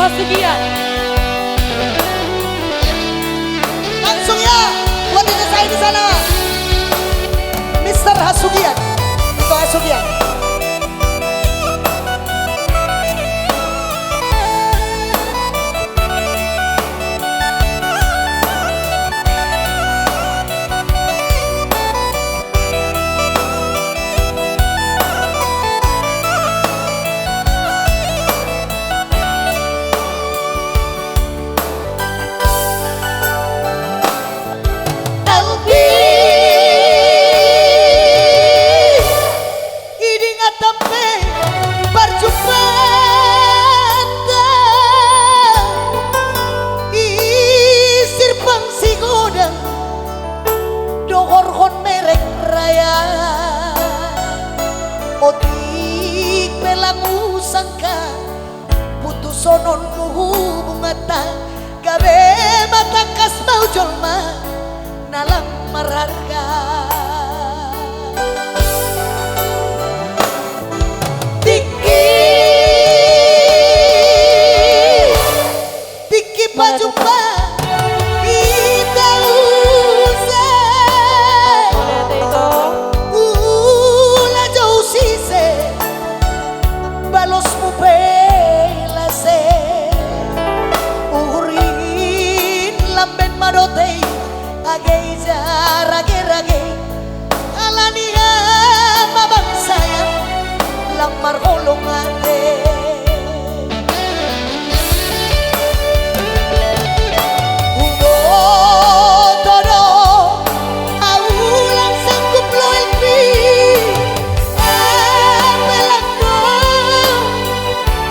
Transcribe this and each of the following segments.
Hasugian. Langsung ya, buat ini saya di sana. Mister Hasugian, itu Hasugian. Otik pelangu sangka putus sonon nuhu mata gabe mata kas mau jolma nalang mararga tiki tiki pajumpa rage-rage alania mabang sayang lamar holongate udo todo aulang sanggup loelpi apelando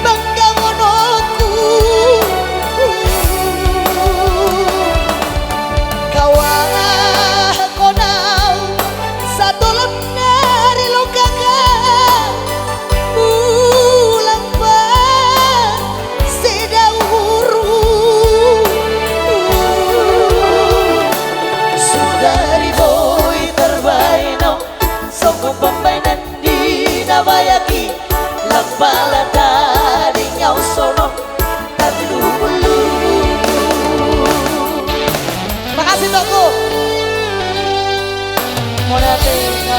banggawonoku kawan bayaki lampala dari nyau sono tadi dulu. Makasih Toko. Monatena.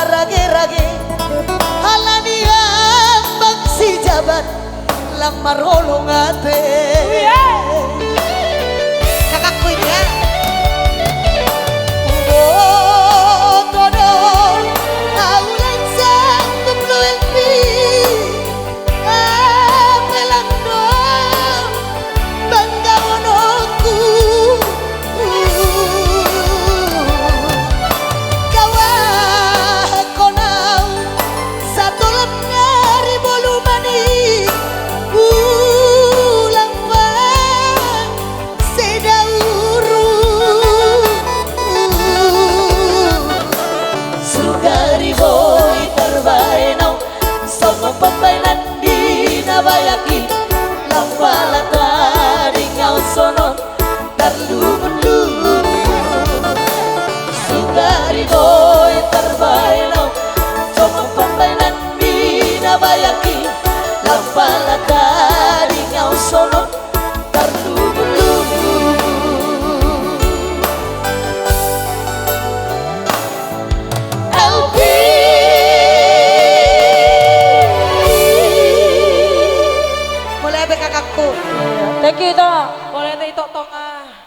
Rage-rage halani ambang si jabat lang marolong ate kakakku ini ya todo aulang sanggup loelpi apelando banggawonoku pembainan di nabayaki lampala tadi ngau sono terlu-lu sugari boy terbaino coba pembainan di nabayaki lampala tadi ngau sono terlu-lu kakakku. Thank you, Tok. Boleh ito, Tok.